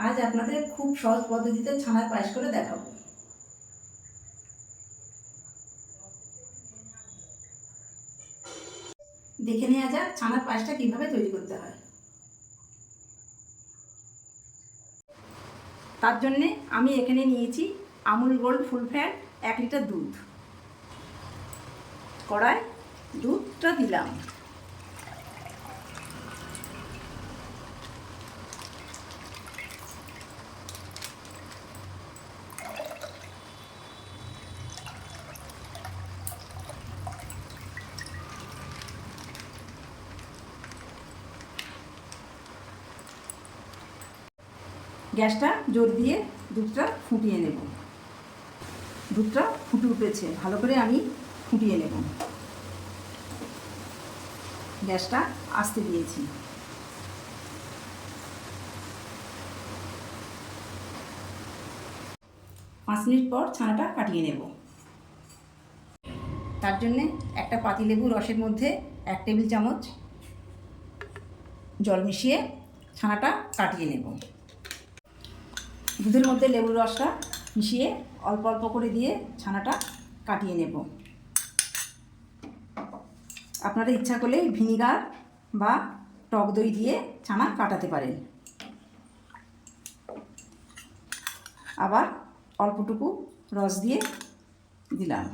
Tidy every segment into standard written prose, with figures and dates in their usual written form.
আজ আপনাদের খুব সহজ পদ্ধতিতে ছানার পায়েস করে দেখাবো। দেখে নেওয়া যাক ছানার পায়েসটা কিভাবে তৈরি করতে হয়। তার জন্যে আমি এখানে নিয়েছি Amul gold full fat 1 litre দুধ। কড়ায় দুধটা দিলাম, গ্যাসটা জোর দিয়ে দুধটা ফুটিয়ে নেব। দুধটা ফুটে উঠেছে, ভালো করে আমি ফুটিয়ে নেব। গ্যাসটা আস্তে দিয়েছি। পাঁচ মিনিট পর ছানাটা কাটিয়ে নেব। তার জন্যে একটা পাতিলেবু রসের মধ্যে 1 টেবিল চামচ জল মিশিয়ে ছানাটা কাটিয়ে নেব। দুধের মধ্যে লেবুর রসটা মিশিয়ে অল্প অল্প করে দিয়ে ছানাটা কাটিয়ে নেব। আপনারা ইচ্ছা করলে ভিনিগার বা টক দই দিয়ে ছানা কাটাতে পারেন। আবার অল্পটুকু রস দিয়ে দিলাম।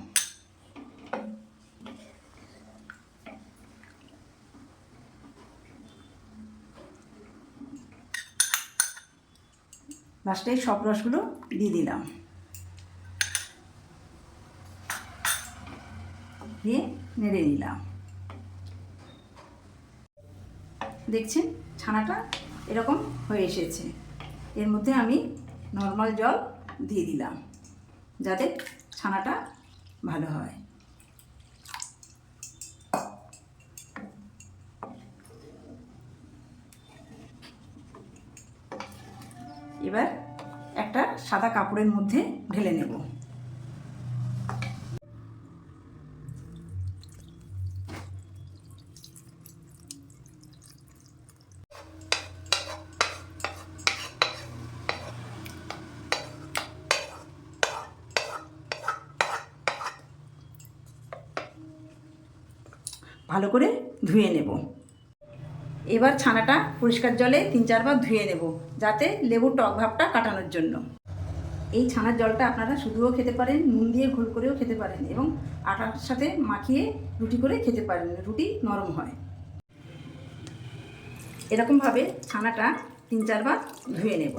লাস্টে সব রসগুলো দিয়ে দিলাম, দিয়ে নেড়ে নিলাম। দেখছেন ছানাটা এরকম হয়ে এসেছে। এর মধ্যে আমি নর্মাল জল দিয়ে দিলাম যাতে ছানাটা ভালো হয়। এবার একটা সাদা কাপড়ের মধ্যে ঢেলে নেব। ভালো করে ধুয়ে নেব। এবার ছানাটা পরিষ্কার জলে 3-4 বার ধুয়ে নেব যাতে লেবুর টক ভাবটা কাটানোর জন্য। এই ছানার জলটা আপনারা শুধুও খেতে পারেন, নুন দিয়ে ঘোল করেও খেতে পারেন এবং আটার সাথে মাখিয়ে রুটি করে খেতে পারেন, রুটি নরম হয়। এরকমভাবে ছানাটা 3-4 বার ধুয়ে নেব।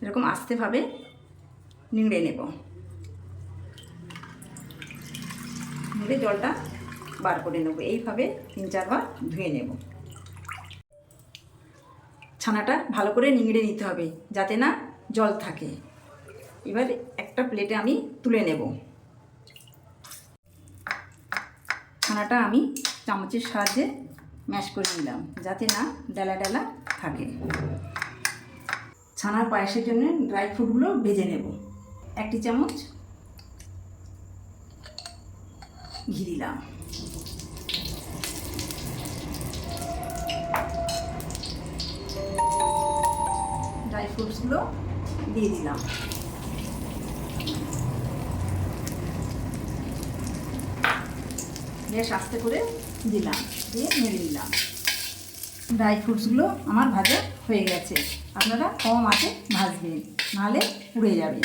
এরকম আস্তেভাবে নিংড়ে নেব, নিংড়ে জলটা বার করে নেব। এইভাবে 3-4 বার ধুয়ে নেব। ছানাটা ভালো করে নিংড়ে নিতে হবে যাতে না জল থাকে। এবার একটা প্লেটে আমি তুলে নেব। ছানাটা আমি চামচের সাহায্যে ম্যাশ করে নিলাম যাতে না ডালা ডালা থাকে। ছানার পায়েসের জন্য ড্রাই ফ্রুটগুলো ভেজে নেব। 1 চামচ ঘি দিলাম, ড্রাই ফ্রুটসগুলো দিয়ে দিলাম। বেশ আস্তে করে দিলাম, দিয়ে নেড়ে নিলাম। ড্রাই ফ্রুটসগুলো আমার ভাজা হয়ে গেছে। আপনারা কম আঁচে ভাজবেন, নাহলে পুড়ে যাবে।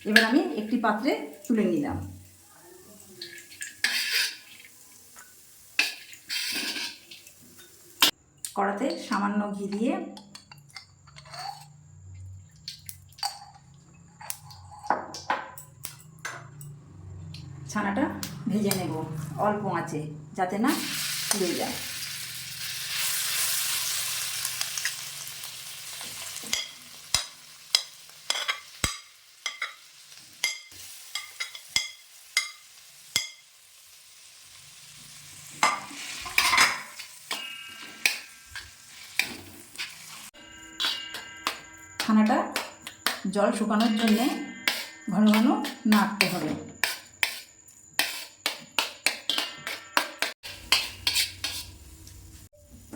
এবার আমি একটি পাত্রে তুলে নিলাম। কড়াতে সামান্য ঘি দিয়ে ছানাটা ভেজে নেব অল্প আঁচে যাতে না পুড়ে যায়। ছানাটা জল শুকানোর জন্যে ঘন ঘন নাড়তে হবে।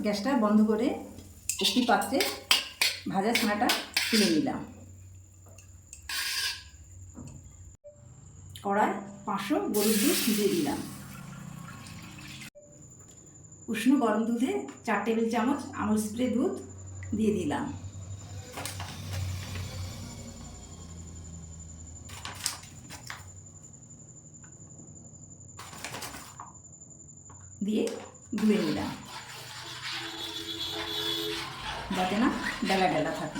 গ্যাসটা বন্ধ করে একটি পাত্রে ভাজা ছানাটা তুলে নিলাম। কড়ায় 500 গরুর দুধ দিয়ে দিলাম। উষ্ণ গরম দুধে 4 টেবিল চামচ আমুল স্প্রে দুধ দিয়ে দিলাম। দিয়ে ধুয়ে নিলাম যাতে না ডেলা ডেলা থাকে।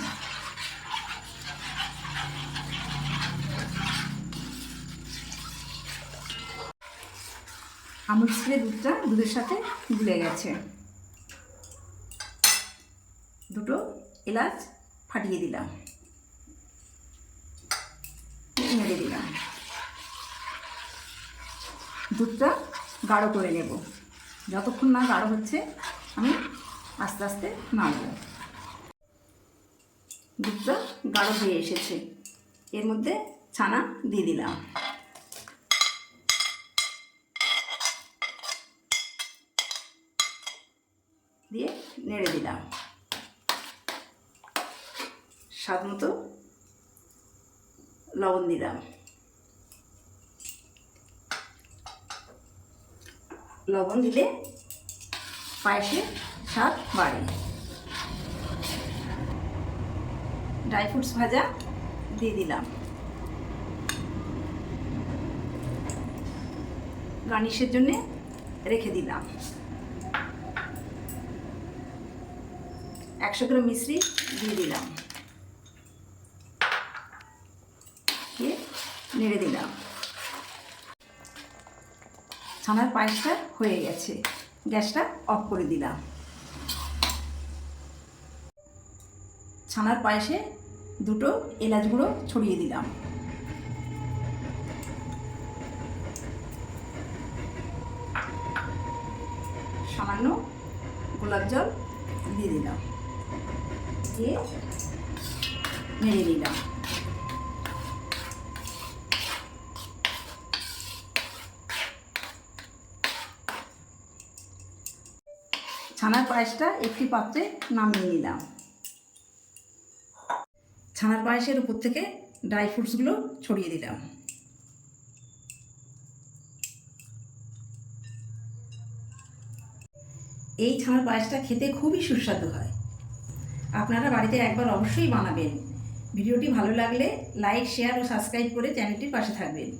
আমুল স্প্রে দুধটা দুধের সাথে গুলে গেছে। দুটো এলাচ ফাটিয়ে দিলাম, নেড়ে দিলাম। দুধটা গাঢ় করে নেব। যতক্ষণ না গাঢ় হচ্ছে আমি আস্তে আস্তে নাড়ব। দুধটা গাঢ় হয়ে এসেছে, এর মধ্যে ছানা দিয়ে দিলাম। দিয়ে নেড়ে দিলাম। স্বাদ মতো লবণ দিলাম। লবণ দিলে পায়েসের স্বাদ বাড়ে। ড্রাই ফ্রুটস ভাজা দিয়ে দিলাম। গার্নিশের জন্য রেখে দিলাম। 100 গ্রাম মিশ্রি দিয়ে দিলাম। নেড়ে দিলাম। ছানার পায়েসটা হয়ে গেছে, গ্যাসটা অফ করে দিলাম। ছানার পায়েসে দুটো এলাচ গুঁড়ো ছড়িয়ে দিলাম। সামান্য গোলাপ জল দিয়ে দিলাম, দিয়ে নেড়ে দিলাম। ছানার পায়েসটা একটি পাত্রে নামিয়ে নিলাম। ছানার পায়েসের উপর থেকে ড্রাই ফ্রুটসগুলো ছড়িয়ে দিলাম। এই ছানার পায়েসটা খেতে খুবই সুস্বাদু হয়। আপনারা বাড়িতে একবার অবশ্যই বানাবেন। ভিডিওটি ভালো লাগলে লাইক, শেয়ার ও সাবস্ক্রাইব করে চ্যানেলটির পাশে থাকবেন।